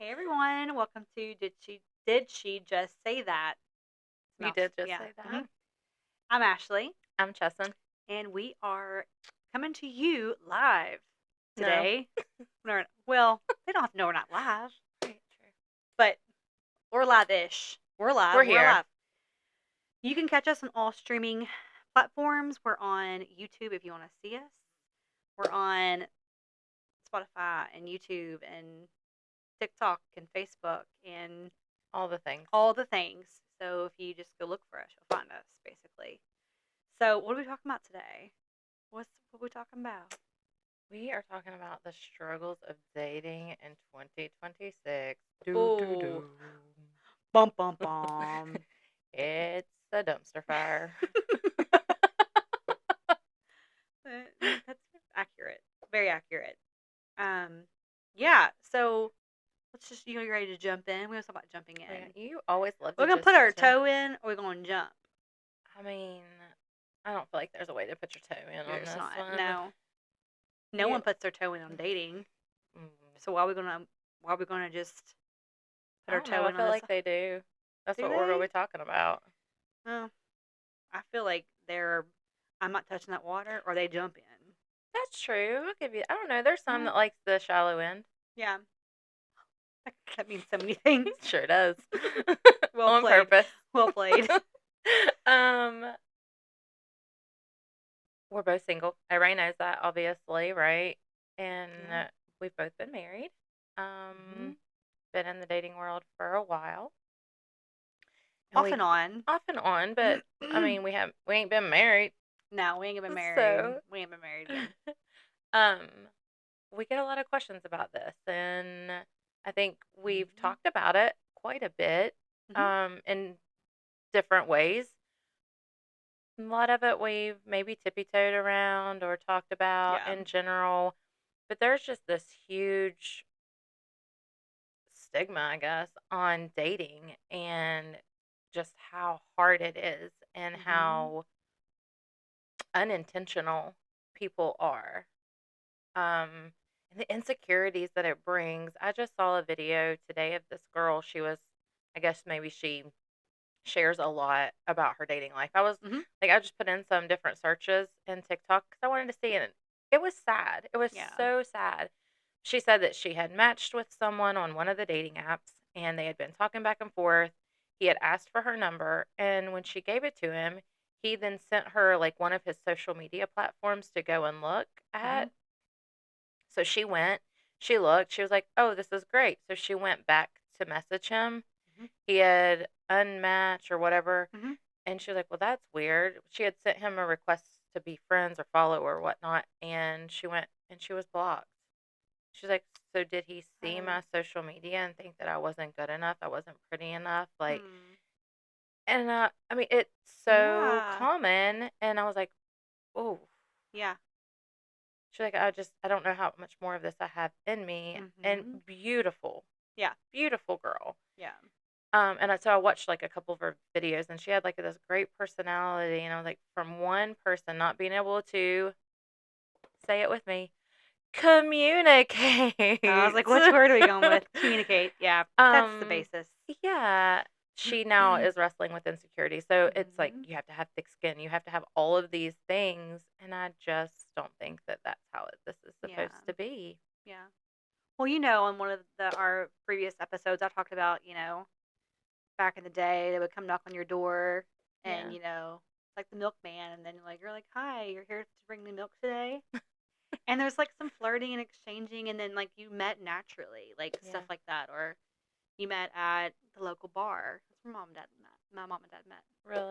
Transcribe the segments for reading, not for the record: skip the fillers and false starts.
Hey everyone, welcome to Did she just say that? You did just Yeah. say hmm that. I'm Ashley, I'm Chesson. and we are coming to you live No. today. Well, they don't have to know we're not live, Right, true. but we're live-ish. We're live. We're We're here. live. You can catch us on all streaming platforms. We're on YouTube if you want to see us. We're on Spotify and YouTube and TikTok and Facebook and All the things. all the things. So if you just go look for us, you'll find us basically. So what are we talking about today? What are we talking about? We are talking about the struggles of dating in 2026. Oh, bum bum bum. It's a dumpster fire. That's accurate. Very accurate. Um, yeah. So let's just you ready to jump in? We want to talk about jumping Yeah, in. you always love We're to gonna just put our jump. toe in, or we're gonna jump. I mean, I don't feel like there's a way to put your toe in on There's this not. one. No You, one puts their toe in on dating. mm, So why are we gonna just I put our don't know. toe I in on feel this? like they do. That's Do what we're going to they? be talking about. Oh, I feel like I'm not touching that water, or they jump in. That's true. I'll give you. I don't know. There's some Mm, that likes the shallow end. yeah, that means so many things. Sure does. Well On played. purpose. Well played. um, we're both single. Everybody knows that, obviously, right? And Yeah. we've both been married. hmm Been in the dating world for a while, and Off we and on. off and on. But I mean, we ain't been married, No, we ain't been married. so We ain't been married yet. um, we get a lot of questions about this, and I think we've hmm talked about it quite a bit, hmm in different ways. A lot of it we've maybe tippy-toed around or talked about Yeah. in general, but there's just this huge stigma, I guess, on dating and just how hard it is and hmm how unintentional people are. Um, and the insecurities that it brings. I just saw a video today of this girl. She was, I guess maybe she shares a lot about her dating life. hmm I just put in some different searches in TikTok because I wanted to see it. It was sad. It was Yeah. so sad. She said that she had matched with someone on one of the dating apps and they had been talking back and forth. He had asked for her number, and when she gave it to him, he then sent her like one of his social media platforms to go and look hmm at. So she went, she looked, she was like, "Oh, this is great." So she went back to message him. hmm He had unmatched or whatever, hmm and she was like, "Well, that's weird." She had sent him a request to be friends or follow or whatnot, and she went and she was blocked. She's like, "So did he see Oh. my social media and think that I wasn't good enough? I wasn't pretty enough?" Like, Hmm. and I mean, it's so Yeah. common, and I was like, "Oh." Yeah. She's like, I don't know how much more of this I have in me, and hmm beautiful, Yeah. beautiful girl. Yeah. So I watched like a couple of her videos, and she had like this great personality, and I was like, from one person not being able to say it with me, I was communicate. like, which word are we going with? Communicate. Yeah. That's the um, basis. yeah, she now is wrestling with insecurity, so it's like hmm you have to have thick skin, you have to have all of these things, and I just don't think that that's how this is Yeah. supposed to be. Yeah. Well, on one of our previous episodes, I talked about, back in the day, they would come knock on your door and, Yeah, like the milkman. And then you're like, hi, you're here to bring me milk today. And there's like some flirting and exchanging. And then like you met naturally, like stuff yeah, like that. Or you met at the local bar. That's where mom and dad met. My mom and dad met.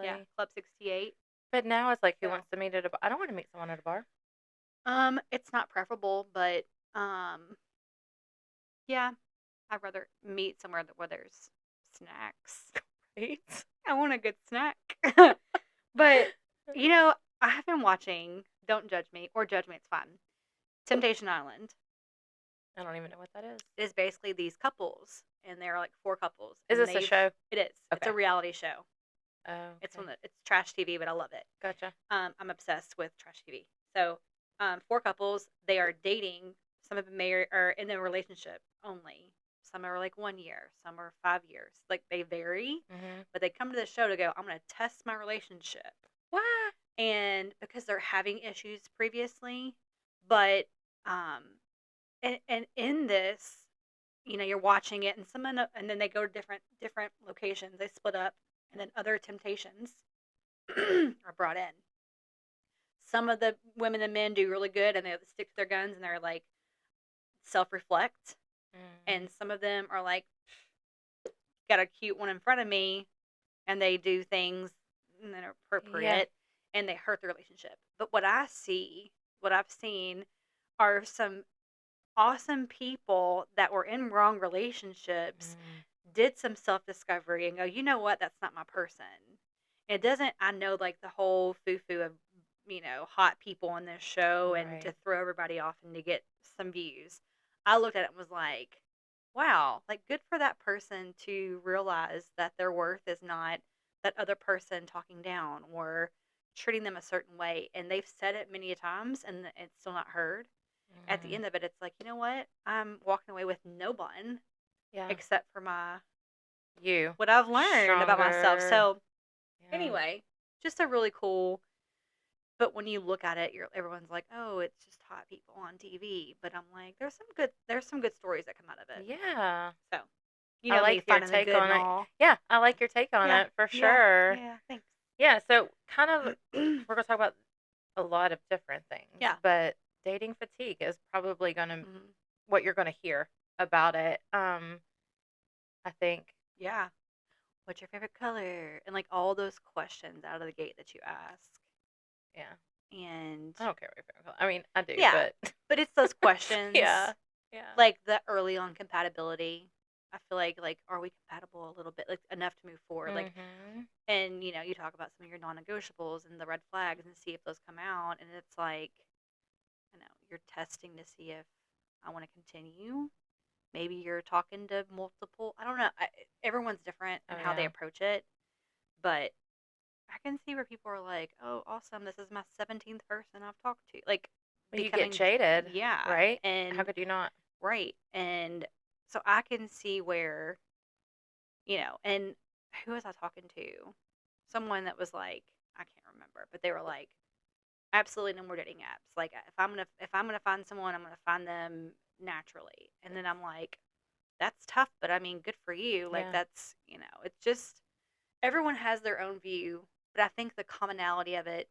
Yeah. really. Club 68. But now it's like, who So, wants to meet at a bar? I don't want to meet someone at a bar. it's not preferable, but, yeah, I'd rather meet somewhere where there's snacks. Right? I want a good snack. But, I have been watching, don't judge me, or judge me, it's fine. Temptation Island I don't even know what that is. is basically these couples, and there are like four couples, Is and this a show? it is. It's Okay. a reality show. Oh, okay. It's trash TV, but I love it. Gotcha. I'm obsessed with trash TV. So, four couples, they are dating. Some have been married or in a relationship only. Some are like 1 year, some are 5 years. Like they vary, Mhm. but they come to the show to go, I'm going to test my relationship. What? And because they're having issues previously, but um and in this, you're watching it, and and then they go to different locations. They split up, and then other temptations are brought in. Some of the women and men do really good, and they stick to their guns, and they're like self-reflect. Mm. And some of them are like, got a cute one in front of me, and they do things that are Yeah. appropriate, and they hurt the relationship. But what I've seen, are some awesome people that were in wrong relationships, Mm. did some self discovery, and go, you know what, that's not my person. It doesn't, I know, like the whole foo foo of, hot people on this show and to Right. throw everybody off and to get some views. I looked at it and was like, wow, like good for that person to realize that their worth is not that other person talking down or treating them a certain way. And they've said it many a times and it's still not heard. At the Mm. end of it, it's like, you know what? I'm walking away with no bun Yeah. except for my You. what I've learned about myself. Stronger. So Yeah. anyway, just a really cool. But when you look at it, everyone's like, oh, it's just hot people on TV. But I'm like, there's some good stories that come out of it. Yeah. So you I know me like your finding the take good on and it. all. Yeah, I like your take on Yeah, it for yeah, sure. yeah. Thanks. Yeah, so kind of we're going to talk about a lot of different things, Yeah. but dating fatigue is probably going to Mhm. what you're going to hear about it. I think Yeah. What's your favorite color? And like all those questions out of the gate that you ask. yeah. And I don't care what your favorite color. I mean, I do, yeah, but but it's those questions, yeah. Yeah. like the early on compatibility. I feel like are we compatible a little bit, like enough to move forward? Like, Mhm. and you talk about some of your non-negotiables and the red flags and see if those come out, and it's like, you're testing to see if I want to continue. Maybe you're talking to multiple. I don't know. Everyone's different in Oh how they yeah. approach it, but I can see where people are like, "Oh, awesome! This is my 17th person I've talked to." Like Well, you get becoming, jaded, yeah, right? How and could you not? right, and so I can see where, and who was I talking to? Someone that was like, I can't remember, but they were like, absolutely no more dating apps. Like if I'm gonna find someone, I'm gonna find them naturally. And then I'm like, that's tough, but I mean, good for you. Like Yeah. that's it's just everyone has their own view, but I think the commonality of it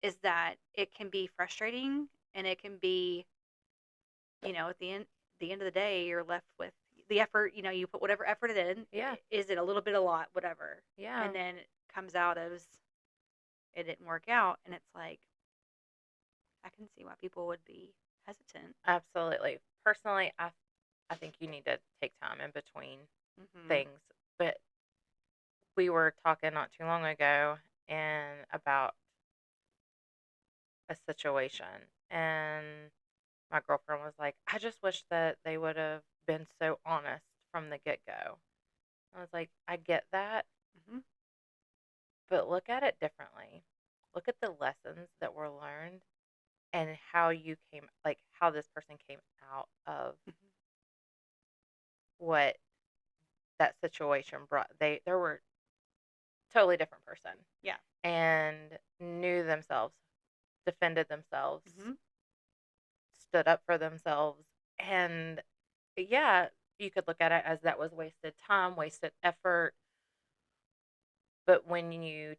is that it can be frustrating and it can be, at the end of the day, you're left with the effort. You put whatever effort it in. Yeah. Is it a little bit, a lot, whatever, Yeah. and then it comes out as it didn't work out, and it's like I can see why people would be hesitant. Absolutely. Personally, I think you need to take time in between Mhm. things. But we were talking not too long ago and about a situation, and my girlfriend was like, "I just wish that they would have been so honest from the get-go." I was like, "I get that, Mhm. but look at it differently. Look at the lessons that were learned and how you came like how this person came out of Mhm. what that situation brought. They were totally different person Yeah. and knew themselves, defended themselves, Mhm. stood up for themselves. And yeah, you could look at it as that was wasted time, wasted effort. But when you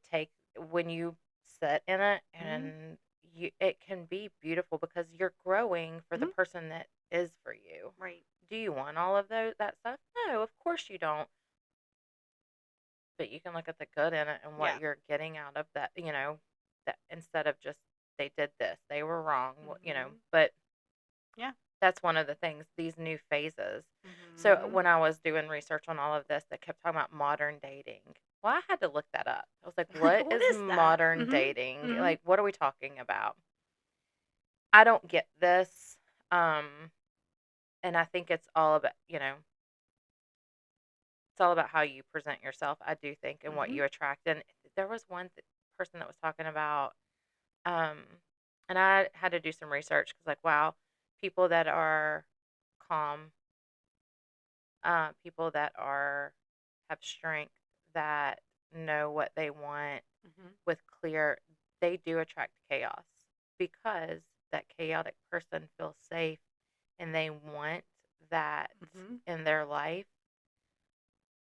sit in it Mhm. and it can be beautiful because you're growing for the Mhm. person that is for you. Right. Do you want all of that stuff? No, of course you don't. But you can look at the good in it and what Yeah. you're getting out of that, that instead of just they did this, they were wrong, Mhm. but Yeah. that's one of the things, these new phases. So Mhm. when I was doing research on all of this, they kept talking about modern dating. Well, I had to look that up. I was like, Like, what what is is that? modern Mhm. dating? Mhm. Like, what are we talking about? I don't get this. And I think it's all about how you present yourself, I do think, and what Mhm. you attract. And there was one person that was talking about, um, and I had to do some research because, like, wow, people that are calm, people that have strength, that know what they want Mhm. with clear, they do attract chaos because that chaotic person feels safe and they want that Mhm. in their life.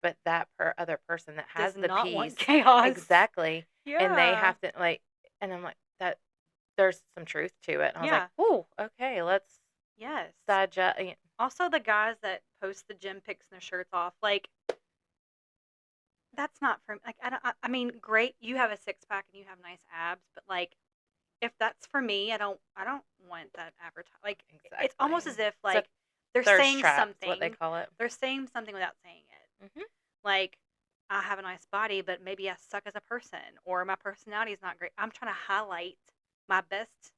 But that other person that has Does the not peace, want chaos. exactly, and they Yeah. have to like, and I'm like that. There's some truth to it. And I was like, Yeah. oh, okay, let's Yes. digest. Also, the guys that post the gym pics and their shirts off, like, that's not for like I mean, great, you have a six pack and you have nice abs, but like if that's for me, I don't want that advertise. Like it's Exactly. almost as if So like they're thirst saying trap is what they something. call it. They're saying something without saying it. Hmm. Like I have a nice body, but maybe I suck as a person or my personality is not great. I'm trying to highlight my best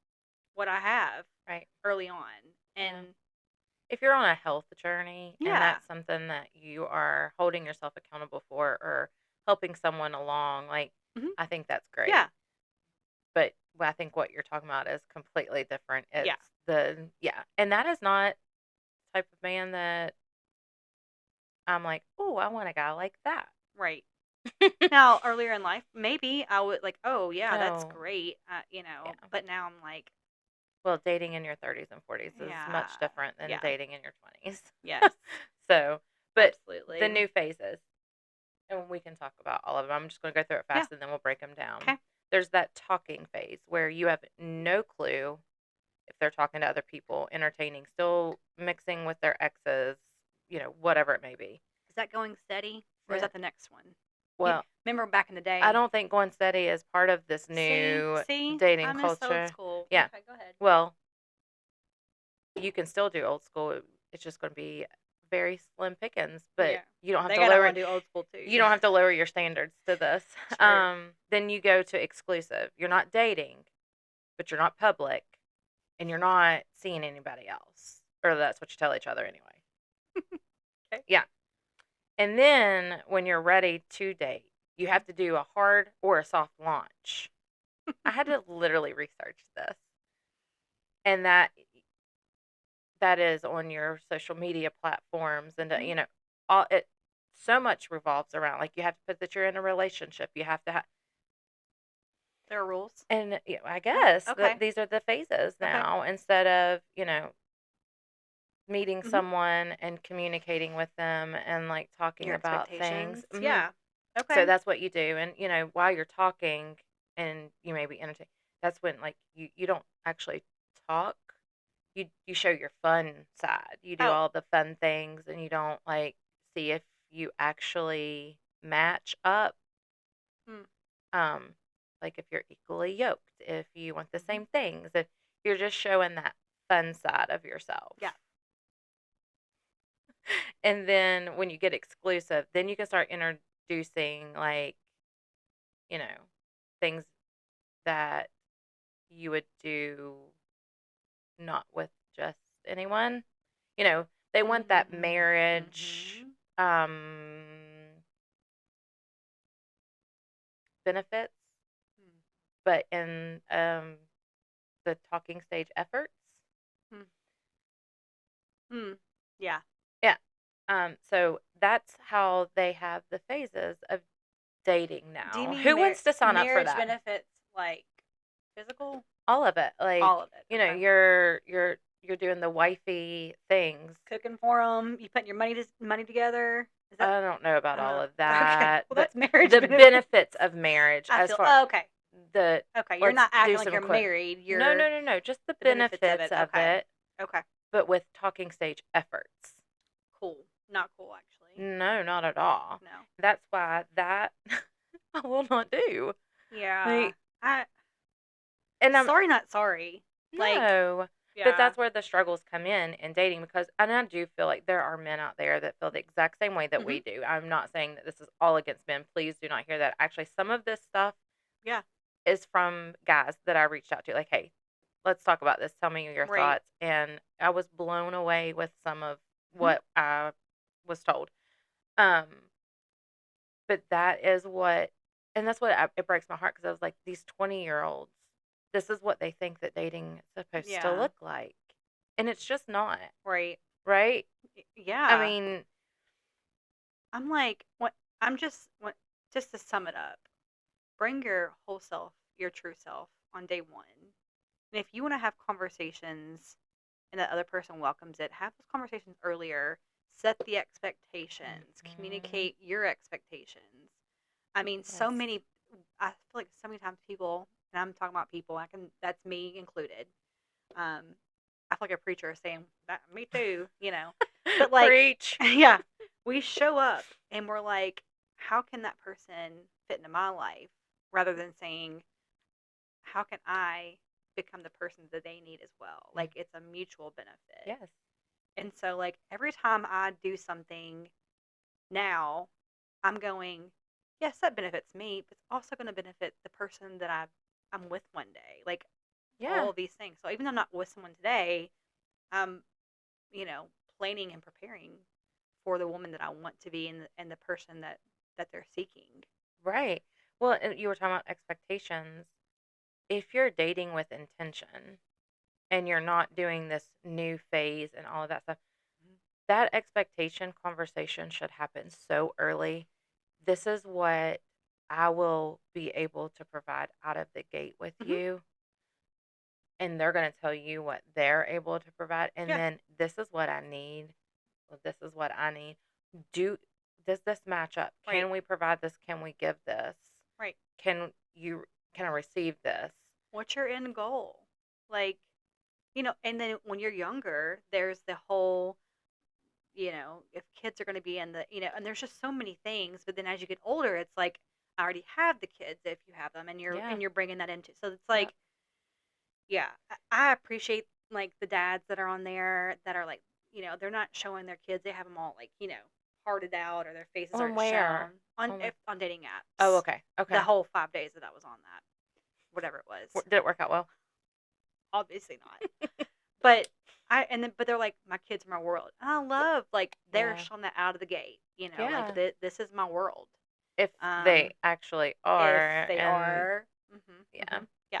what I have Right. early on. Yeah. And If you're on a health journey and yeah. that's something that you are holding yourself accountable for or helping someone along, like, Mhm. I think that's great. Yeah. But I think what you're talking about is completely different. Yeah. Yeah. And that is not the type of man that I'm like, oh, I want a guy like that. Right. Now, earlier in life, maybe I would like, oh yeah, that's No. great, Yeah. But now I'm like, Well, dating in your 30s and 40s is yeah, much different than yeah, dating in your 20s. yes, So, but the absolutely. new phases, and we can talk about all of them. I'm just going to go through it Yeah. fast and then we'll break them down. Okay. There's that talking phase where you have no clue if they're talking to other people, entertaining, still mixing with their exes, whatever it may be. Is that going steady, or is Yeah. that the next one? You Well, remember back in the I day? don't think going steady is part of this See, new see, I dating miss old culture. school. Yeah. Okay, go ahead. Well, you can still do old school. It's just going to be very slim pickings, but Yeah, you don't have they to gotta lower want to do old school you too. don't have to lower your standards to this. True. Then you go to exclusive. You're not dating, but you're not public, and you're not seeing anybody else, or that's what you tell each other anyway. Okay. Yeah. And then when you're ready to date, you have to do a hard or a soft launch. I had to literally research this, and that is on your social media platforms, and Mhm. all it so much revolves around, like, you have to put that you're in a relationship, you have to There are rules. and I Oh, guess that okay. these are the phases Okay. now, instead of meeting Mhm. someone and communicating with them and like talking Your about things. expectations. Yeah. So Okay. that's what you do, and while you're talking and you may be entertained, that's when, like, you don't actually talk. You show your fun side. You do Oh. all the fun things, and you don't like see if you actually match up. Mm. Um, like if you're equally yoked, if you want the Mhm. same things, if you're just showing that fun side of yourself. Yeah. And then when you get exclusive, then you can start introducing, like, you know, things that you would do not with just anyone. They want that Mm. marriage Mhm. benefits, Mm. but in the talking stage efforts. Mm. Mm. Yeah. Yeah. So that's how they have the phases of dating Do you now. mean Who wants to sign up for marriage that? benefits like physical? All of it. Like, All of it. Okay. you're doing the wifey things. Cooking for them. You putting your money together. Is that? I don't know about I don't all know. of Okay. that, Well, but that's marriage the benefits. benefits of marriage, I as feel. far Oh, okay. the Okay. You're let's not do acting like some you're married. no, You're no, no, no, just the the benefits of benefits it. of Okay. it, Okay. but with talking stage efforts. Cool. Not cool, actually. No, not at all. No. That's why that I will not do. Yeah. Like, I. and I'm Sorry, not sorry. Like. no, but Yeah. that's where the struggles come in dating, because, and I do feel like there are men out there that feel the exact same way that Mhm. we do. I'm not saying that this is all against men. Please do not hear that. Actually, some of this stuff Yeah. is from guys that I reached out to, like, hey, let's talk about this. Tell me your Right. thoughts. And I was blown away with some of Mhm. what I was told. Um, but that is what, and that's what it breaks my heart, because I was like, these 20-year-olds, this is what they think that dating is supposed to Yeah. look like. And it's just not, Right. right? I Yeah. mean, I'm like, what? I'm just to sum it up, bring your whole self, your true self, on day one. And if you want to have conversations and that other person welcomes it, have those conversations earlier. Set the expectations. Mhm. Communicate your expectations. I mean, so Yes. many. I feel like so many times people, and I'm talking about people. I can. That's me included. Um, I feel like a preacher is saying that. Me too. But like, Preach. yeah, we show up and we're like, how can that person fit into my life? Rather than saying, how can I become the person that they need as well? Mm. Like, it's a mutual benefit. Yes. And so, like, every time I do something now, I'm going, yes, that benefits me, but it's also going to benefit the person that I'm with one day. Like, Yeah. all of these things. So, even though I'm not with someone today, I'm, you know, planning and preparing for the woman that I want to be and the person that they're seeking. Right. Well, you were talking about expectations. If you're dating with intention and you're not doing this new phase and all of that stuff, Mhm. that expectation conversation should happen so early. This is what I will be able to provide out of the gate with Mhm. you. And they're going to tell you what they're able to provide. And Yeah. then this is what I need. Well, this is what I need. Do does this match up? Right. Can we provide this? Can we give this? Right. Can you can I receive this? What's your end goal? Like, and then when you're younger, there's the whole, if kids are going to be in and there's just so many things. But then as you get older, it's like, I already have the kids if you have them, and you're Yeah. and you're bringing that into. So it's Yep. like, yeah, I appreciate like the dads that are on there that are like, they're not showing their kids. They have them all like, hearted out or their faces On aren't where? shown on On where? on dating Oh, apps. okay. The Okay. whole 5 days that I was on that, whatever it was, Did it work out well? obviously not. But but they're like, my kids are my world. And I love like they're Yeah. showing that out of the gate. Like Yeah. this is my world. If they Um, actually if are, they and are, hmm, yeah. hmm, yeah,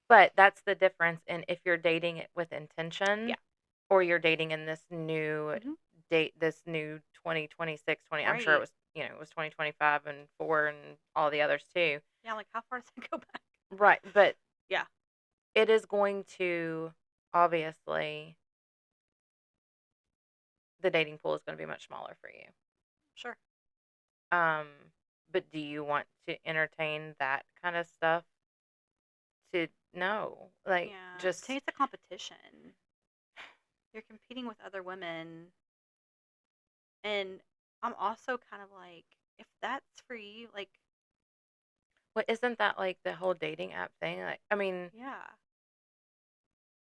But that's the difference in if you're dating it with intention yeah, or you're dating in this new hmm, date, this new 2026, 20. I'm sure it right, was, it was 2025 and 4 and all the others too. yeah. Like, how far does it go back? Right. But Yeah, it is going to, obviously, the dating pool is going to be much smaller for you. sure. Um, but do you want to entertain that kind of stuff? To no, like Yeah, to me, just it's a competition. You're competing with other women, and I'm also kind of like, if that's for you, like, what isn't that like the whole dating app thing? Like, I mean, yeah,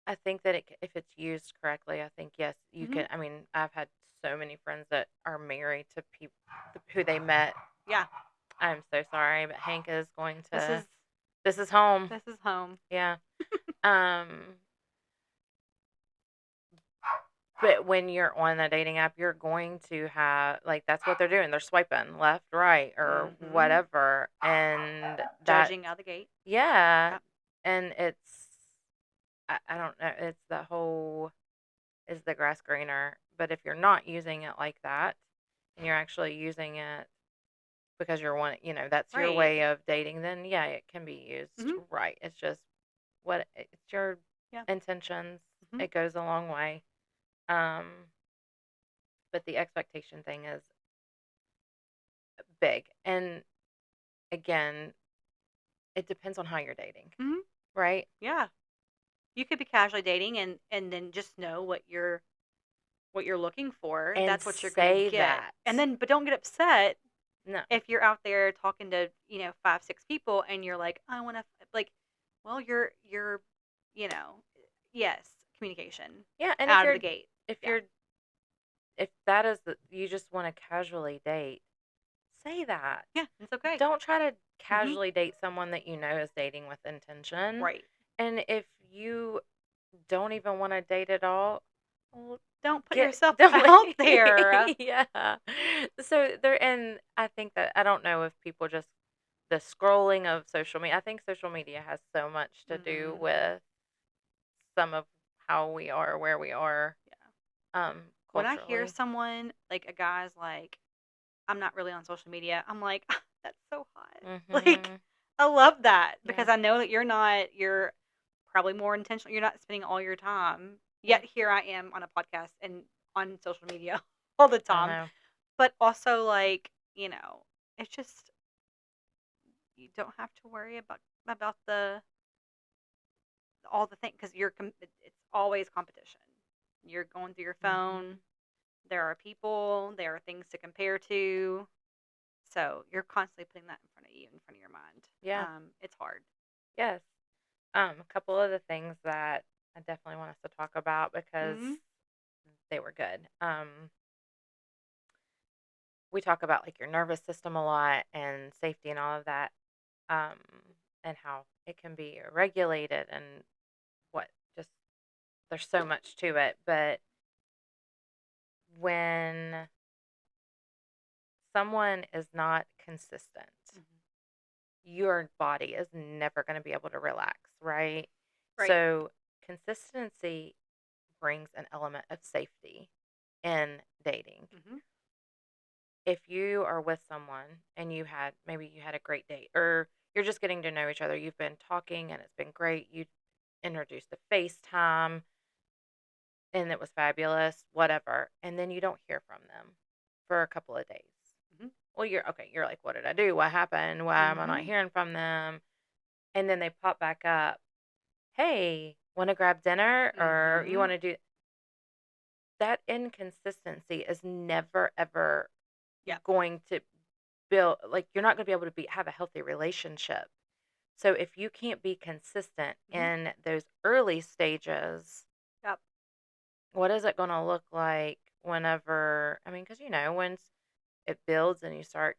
I think that if it's used correctly, I think yes, you hmm, can. I mean, I've had so many friends that are married to people who they met. yeah. I'm so sorry, but Hank is going This to. is This is home. this is home. Yeah. Um, but when you're on a dating app, you're going to have like that's what they're doing. They're swiping left, right, or Hmm. whatever, and that Judging out the gate. yeah, Yep. and I don't know. It's the whole is the grass greener. But if you're not using it like that, and you're actually using it because you're one, that's your Right. way of dating, then yeah, it can be used Hmm. right. It's just it's your Yeah. intentions. Hmm. It goes a long way. Um, but the expectation thing is big. And again, it depends on how you're dating, Hmm. right? Yeah. You could be casually dating and then just know what you're looking for. And That's what you're gonna say get. that. And then, but don't get upset No. if you're out there talking to 5, 6 people and you're like, I want to like, well, you're, you know, yes, communication Yeah, and out of the gate. if Yeah. you're if that is you just want to casually date, say that. Yeah. It's okay. Don't try to Hmm. casually date someone that you know is dating with intention. Right. And if you don't even want to date at all, well, Don't put get yourself don't out there. yeah. So there, and I think that I don't know if people just the scrolling of social media. I think social media has so much to do Hmm. with some of how we are, where we are, Yeah. um, When I hear culturally. someone like a guy's like, I'm not really on social media. I'm like, that's so hot. Like, Mhm. I love that because Yeah. I know that you're probably more intentional. You're not spending all your time. Yet Yep. here I am on a podcast and on social media all the I time. know. But also, like, it's just, you don't have to worry about the all the things because it's always competition. You're going through your phone. Mhm. There are people. There are things to compare to. So you're constantly putting that in front of you, in front of your mind. Yeah. It's hard. Yes. A couple of the things that I definitely want us to talk about because Hmm. they were good. We talk about like your nervous system a lot and safety and all of that, um, and how it can be regulated and what just there's so much to it. But when someone is not consistent, Hmm. your body is never going to be able to relax, right? Right. So, consistency brings an element of safety in dating. Hmm. If you are with someone and you had a great date or you're just getting to know each other, you've been talking and it's been great, you introduced the FaceTime and it was fabulous, whatever, and then you don't hear from them for a couple of days. Hmm. Well, you're okay, you're like, what did I do? What happened? Why am I not Hmm. hearing from them? And then they pop back up. Hey, want to grab dinner or you Hmm. want to do that? Inconsistency is never ever Yep. going to build, like, you're not going to be able to have a healthy relationship. So if you can't be consistent Hmm. in those early stages, Yep. what is it going to look like whenever, I mean, because once it builds and you start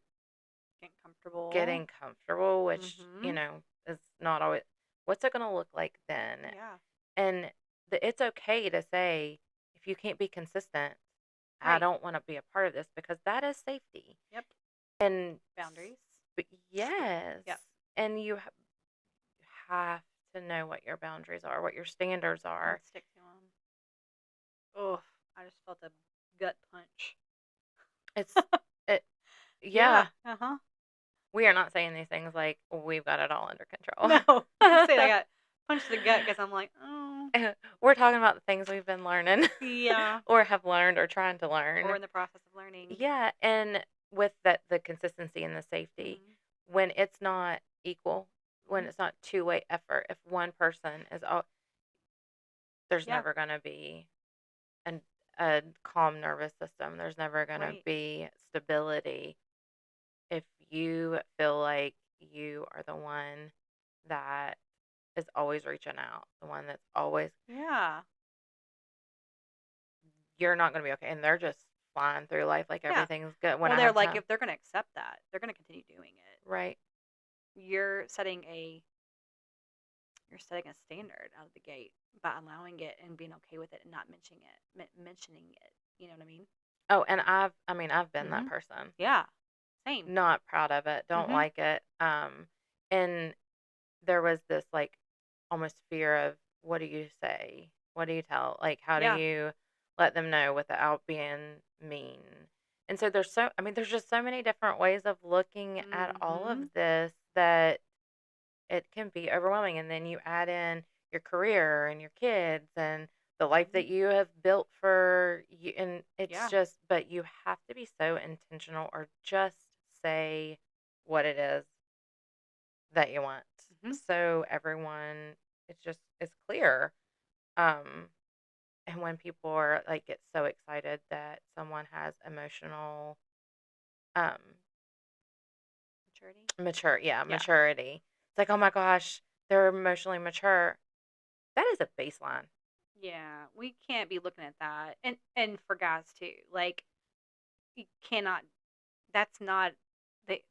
Getting comfortable. getting comfortable, which, Hmm. is not always, what's it going to look like then? Yeah. And it's okay to say, if you can't be consistent, I Right. don't want to be a part of this because that is safety. Yep. And Boundaries. but yes, Yep. and you have to know what your boundaries are, what your standards And are. stick to them. Oh, I just felt a gut punch. It's it, Yeah. yeah. Uh huh. We are not saying these things like we've got it all under No, control. I'm saying I got punched in the gut because I'm like, oh, We're talking about the things we've been learning yeah. or have learned or trying to Or learn. in the process of learning. Yeah, and with that, the consistency and the safety, Hmm. when it's not equal, when Hmm. it's not two-way effort, if one person is all, there's Yeah. never going to be an, a calm nervous system. There's never going to Right. be stability if you feel like you are the one that is always reaching out, the one that's always, Yeah. you're not going to be okay. And they're just flying through life like Yeah. everything's good when Well, I they're have like, time. if they're going to accept that, they're going to continue doing it. Right. You're setting you're setting a standard out of the gate by allowing it and being okay with it and not mentioning it. You know what I mean? Oh, and I've been that Hmm. person. Yeah. Same. Not proud of it, don't Hmm. like it. And there was this like almost fear of what do you say? What do you tell? Like, how do Yeah. you let them know without being mean? And so there's just so many different ways of looking at all Hmm. of this that it can be overwhelming. And then you add in your career and your kids and the life Hmm. that you have built for you. And it's Yeah. just, but you have to be so intentional or just say what it is that you want. Hmm. So everyone, it's clear. Um, and when people are like, get so excited that someone has emotional, um, Maturity. Yeah. maturity. It's like, oh my gosh, they're emotionally mature. That is a baseline. Yeah. We can't be looking at that, and for guys too. Like, you cannot. That's not.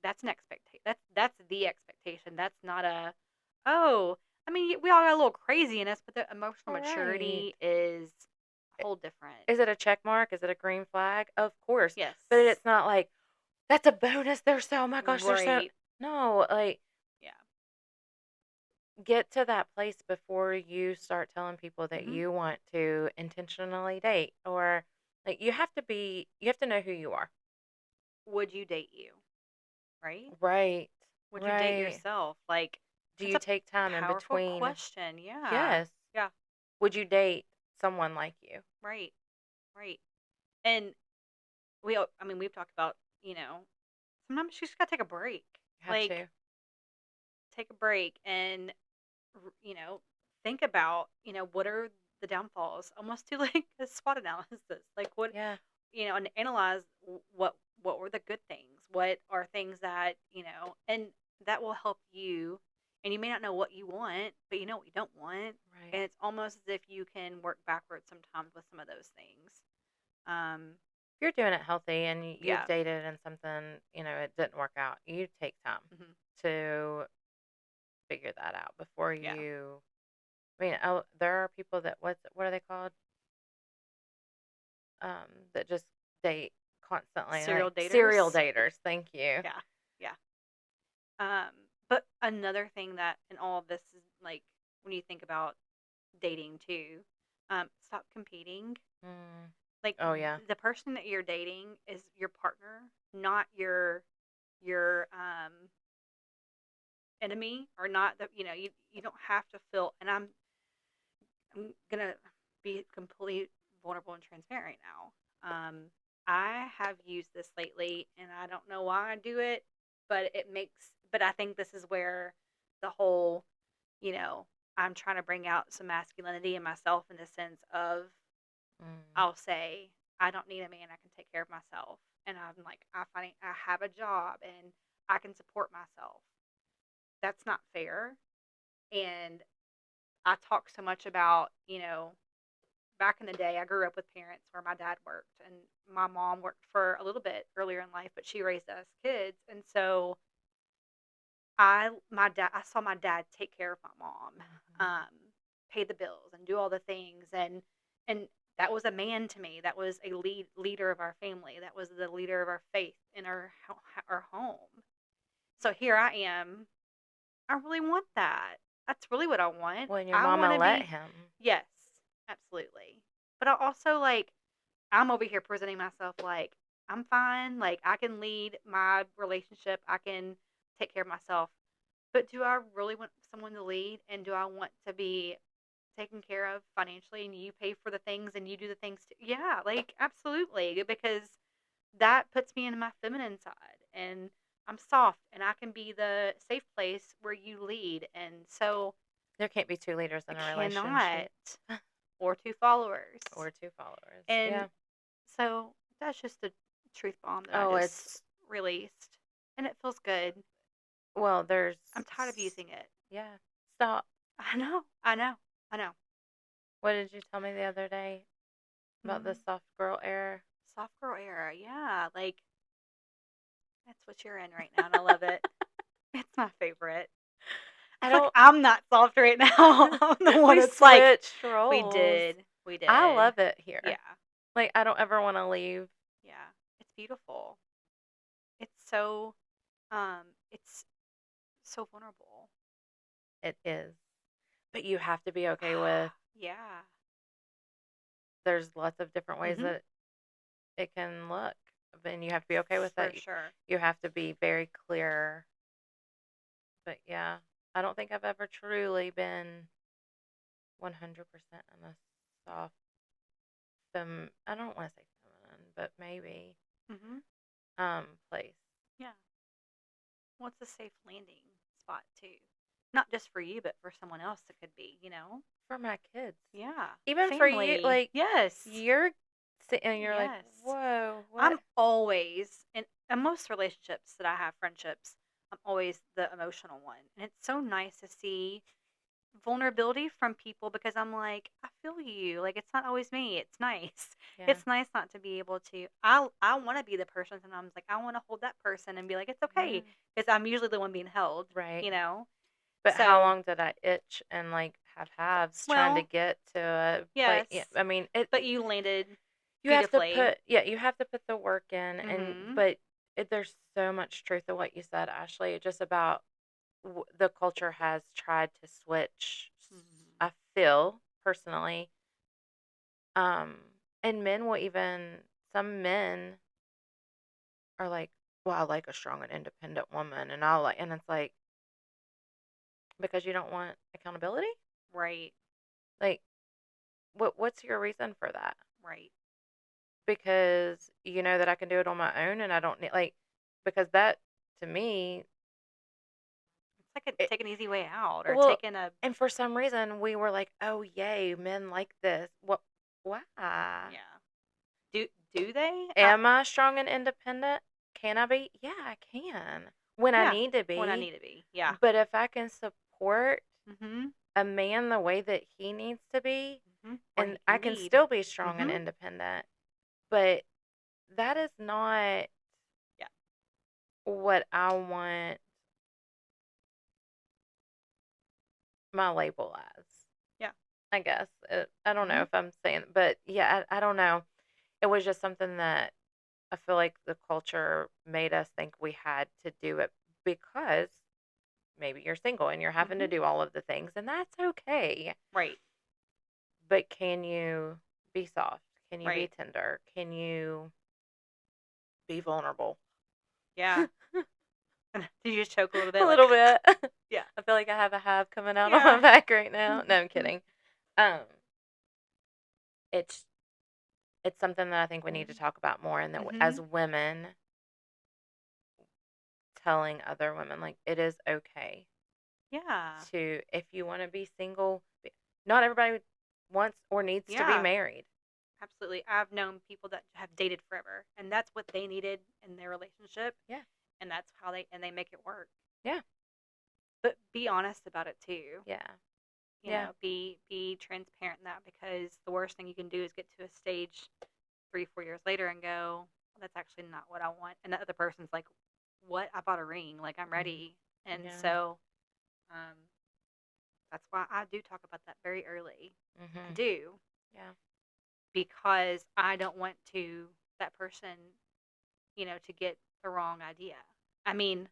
That's an expectation. That's the expectation. That's not a. Oh, I mean, we all got a little crazy in us, but the emotional All right. maturity is a whole different. Is it a check mark? Is it a green flag? Of course. Yes. But it's not like, that's a bonus. They're so, oh my gosh, they're so, Right. no, like, Yeah. get to that place before you start telling people that Hmm. you want to intentionally date or like you have to know who you are. would you date you? Right? Right. Would you date Right. yourself? Like, Do it's you a take time in powerful between? question. Yeah. Yes. Yeah. Would you date someone like you? Right. Right. And I mean, we've talked about, you know, sometimes you just got to take a break. Have Like, to. take a break and, you know, think about, what are the downfalls? Almost do like a SWOT analysis. Like, what, Yeah. and analyze what were the good things? What are things that, and that will help you. And you may not know what you want, but you know what you don't want. Right. And it's almost as if you can work backwards sometimes with some of those things. If you're doing it healthy and you've Yeah. dated and something, it didn't work out, you take time Hmm. to figure that out before Yeah. you. I mean, there are people that what are they called? That just date constantly, Serial like serial daters. daters. Thank you. Yeah. Yeah. But another thing that in all of this is like when you think about dating too, stop competing. Mm. Like Oh yeah. the person that you're dating is your partner, not your enemy, or not that you don't have to feel. And I'm gonna be completely vulnerable and transparent right now. I have used this lately, and I don't know why I do it, but it makes. But I think this is where the whole, you know, I'm trying to bring out some masculinity in myself in the sense of Mm. I'll say I don't need a man. I can take care of myself, and I'm like I have a job and I can support myself. That's not fair, and I talk so much about back in the day, I grew up with parents where my dad worked and my mom worked for a little bit earlier in life, but she raised us kids. And so I saw my dad take care of my mom, Mhm. pay the bills and do all the things. And that was a man to me. That was a leader of our family. That was the leader of our faith in our home. So here I am. I really want that. That's really what I want. When your I want mama to let be, him. yes, absolutely. But I also like I'm over here presenting myself like I'm fine, like I can lead my relationship, I can take care of myself. But do I really want someone to lead, and do I want to be taken care of financially and you pay for the things and you do the things too? Yeah, like absolutely, because that puts me in my feminine side and I'm soft and I can be the safe place where you lead. And so There can't be two leaders I in a cannot, relationship or two followers. or two followers. And Yeah. so that's just a truth bomb that I Oh, just it's released. And it feels good. well, there's I'm tired of using it. yeah. Stop. I know. I know. I know. What did you tell me the other day about the Hmm. soft girl era? Soft girl era. Yeah. Like, that's what you're in right now. And I love it. It's my favorite. I I feel like don't. I'm not soft right now. I'm the one We that's like, switched we roles. did. We I did. love it here. Yeah. Like I don't ever want to leave. Yeah. It's beautiful. It's so vulnerable. It is, but you have to be okay with. Yeah. There's lots of different ways Hmm. that it can look, and you have to be okay with For that. sure. You have to be very clear. But yeah, I don't think I've ever truly been 100% in a Yeah. soft I don't want to say feminine, but maybe Hmm. place. Yeah. Well, it's a safe landing spot too. Not just for you, but for someone else that could be. For my kids. Yeah. Even for you, Family. like Yes. you're sitting and you're like, Yes. "Whoa, I'm what?" always in most relationships that I have, friendships, I'm always the emotional one. And it's so nice to see vulnerability from people because I'm like, I feel you. Like it's not always me. It's nice. Yeah. It's nice not to be able to. I want to be the person sometimes. Like I want to hold that person and be like, it's Yeah. okay, because I'm usually the one being held. Right. You know. But how So long did I itch and like have halves trying to well, get to a place? yes, Yeah, I mean, but you landed you have to beautifully. put you have to put the work in, and Mhm. but there's so much truth to what you said, Ashley. Just about the culture has tried to switch. Mhm. I feel personally, um, and men will even some men are like, well, I like a strong and independent woman, and and it's like, because you don't want accountability? Right. Like, what's your reason for that? Right. Because you know that I can do it on my own and I don't need, like, because that, to me, It's like it, take an easy way out, or well, taking a and for some reason we were like, oh, yay, men like this. What? Why? yeah. Do do they? Am I strong and independent? Can I be? Yeah, I can when I Yeah. need to When I be. need to be. Yeah. But if I can support Mhm. a man the way that he needs to be, Mhm. Or and you I can can need. still be strong and Mhm. independent, but that is not Yeah. what I want my label as. Yeah. I guess. I don't know Mhm. if I'm saying, but yeah, I don't know. It was just something that I feel like the culture made us think we had to do it because maybe you're single and you're having to Mhm. do all of the things, and that's okay. Right. But can you be soft? Can you be Right. tender? Can you be vulnerable? Yeah. Did you just choke a little A bit? Like, little bit. yeah. I feel like I have a hive coming out on my Yeah. back right now. No, I'm Mhm. kidding. Um, it's it's something that I think we need to talk about more, and that as Mhm. women, telling other women, like, it is okay Yeah. to, if you want to be single, not everybody wants or needs to be Yeah. married. Absolutely. I've known people that have dated forever, and that's what they needed in their relationship, Yeah. and that's how they make it work. Yeah. But be honest about it too. Yeah. You Yeah. know, be transparent in that, because the worst thing you can do is get to a stage 3, 4 years later and go, well, that's actually not what I want, and the other person's like, what? I bought a ring, like I'm Mhm. ready, and Yeah. so um, that's why I do talk about that very early. I Mhm. do, Yeah. because I don't want that person, to get the wrong idea. I mean,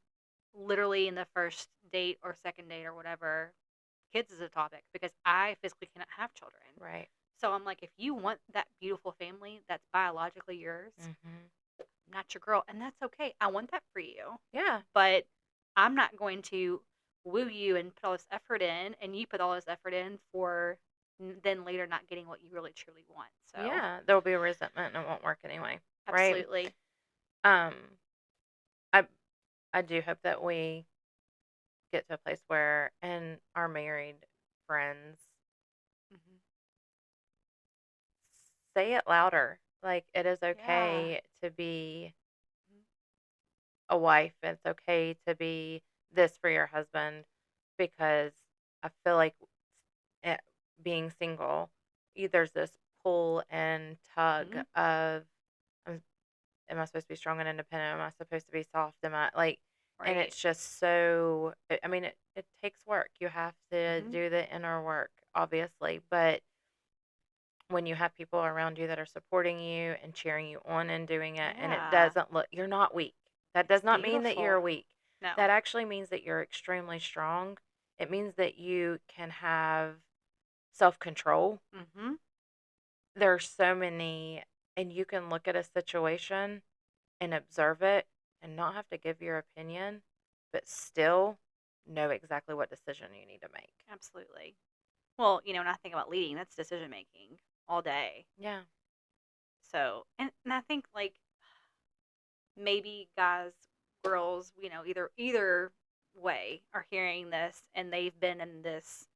literally in the first date or second date or whatever, kids is a topic because I physically cannot have children. Right. So I'm like, if you want that beautiful family that's biologically yours, Mhm. I'm not your girl, and that's okay. I want that for you, Yeah. but I'm not going to woo you and put all this effort in, and you put all this effort in for then later not getting what you really truly want. So Yeah. There will be a resentment and it won't work anyway. Right. absolutely. Um. I I do hope that we get to a place where, and our married friends, Hmm. say it louder. Like, it is Yeah. okay to be a wife. It's okay to be this for your husband, because I feel like it, being single, there's this pull and tug Hmm. of, um, am I supposed to be strong and independent? Am I supposed to be soft? Am I like, and Right. it's just so, I mean, it takes work. You have to Hmm. do the inner work, obviously, but when you have people around you that are supporting you and cheering you on and doing it, and it Yeah. doesn't look, you're not weak. That does It's not mean that beautiful. you're weak. No. That actually means that you're extremely strong. It means that you can have self control. Hmm. There's so many, and you can look at a situation and observe it and not have to give your opinion, but still know exactly what decision you need to make. Absolutely. Well, when I think about leading, that's decision making all day. Yeah. So, and I think like maybe guys, girls, either way are hearing this, and they've been in this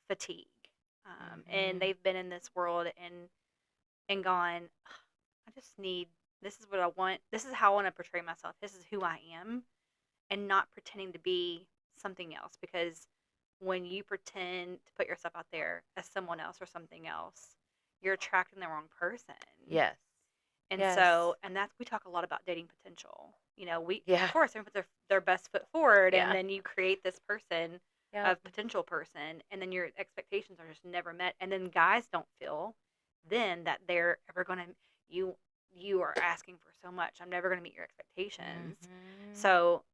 fatigue, and Mhm. they've been in this world, and gone, I just need, this is what I want, this is how I want to portray myself, this is who I am, and not pretending to be something else, because when you pretend to put yourself out there as someone else or something else, you're attracting the wrong person. Yes. And Yes. so, and that's, we talk a lot about dating potential. We, of Yeah. course, everyone put their best foot forward, and Yeah. then you create this person, Yep. of potential person, and then your expectations are just never met. And then guys don't feel then that they're ever going to, you, you are asking for so much. I'm never going to meet your expectations. Mhm. So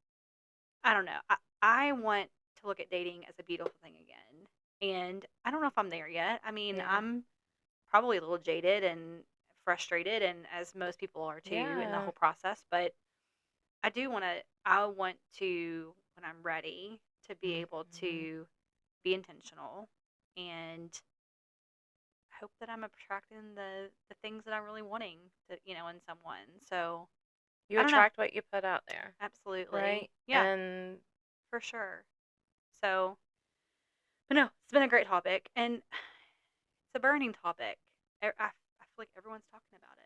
I don't know. I want to look at dating as a beautiful thing again. And I don't know if I'm there yet. I mean, Yeah. I'm probably a little jaded and frustrated, and as most people are too in the Yeah. whole process, but I do want to. I want to, when I'm ready, to be able Mhm. to be intentional and hope that I'm attracting the things that I'm really wanting to, in someone. So You I don't know. attract what you put out there, Absolutely, right? yeah, And for sure. So, but no, it's been a great topic, and it's a burning topic. I feel like everyone's talking about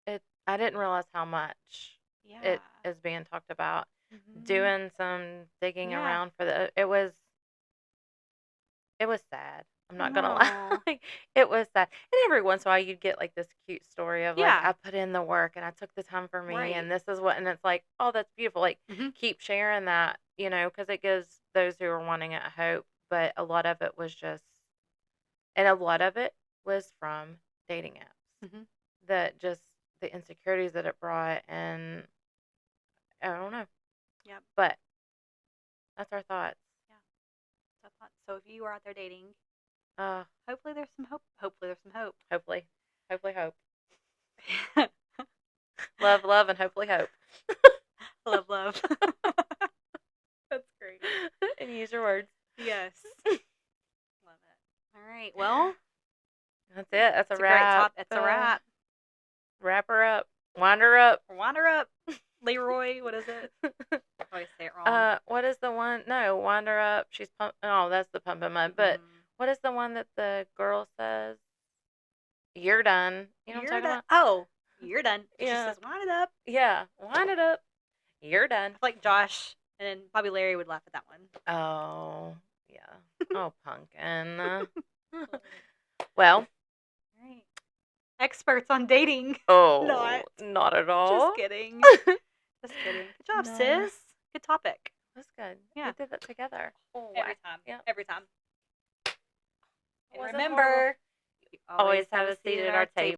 it. I didn't realize how much Yeah. it is being talked about. Hmm. Doing some digging Yeah. around for it was sad. I'm I not gonna lie. know. Like, it was sad. And every once in a while you'd get like this cute story of like, Yeah. I put in the work and I took the time for me Right. and this is what, and it's like, oh, that's beautiful. Like, Hmm. keep sharing that, because it gives those who are wanting it hope. But a lot of it was just, and a lot of it was from dating apps, Hmm. that just the insecurities that it brought. And I don't know, Yep. but that's our thoughts. Yeah. So if you are out there dating, Uh, hopefully there's some hope. Hopefully there's some hope. hopefully, hope, love, love, and hopefully hope. Love, love. That's great. And use your words. Yes. Love it. All right. Well, That's it. That's a it's a great wrap. top. It's a wrap. Wrap her up. Wind her up. Wander up, Leroy. What is it? I always say it wrong. What is the one? No, wind her up. She's pump. Oh, that's the pumping mud. But what is the one that the girl says? You're done. You know what I'm You're talking done. about? Oh, you're done. She Yeah. says, wind it up. Yeah. Wind it up. You're done. I feel like Josh and then Bobby Larry would laugh at that one. Oh, yeah. Oh, pumpkin. Well. All right. Experts on dating. Oh, not at all. Just kidding. Just kidding. Good job, No. sis. Good topic. That's good. Yeah. We did that together. Oh, Every time. Yeah. Every time. And Wasn't remember, horrible. you always have a seat at our table.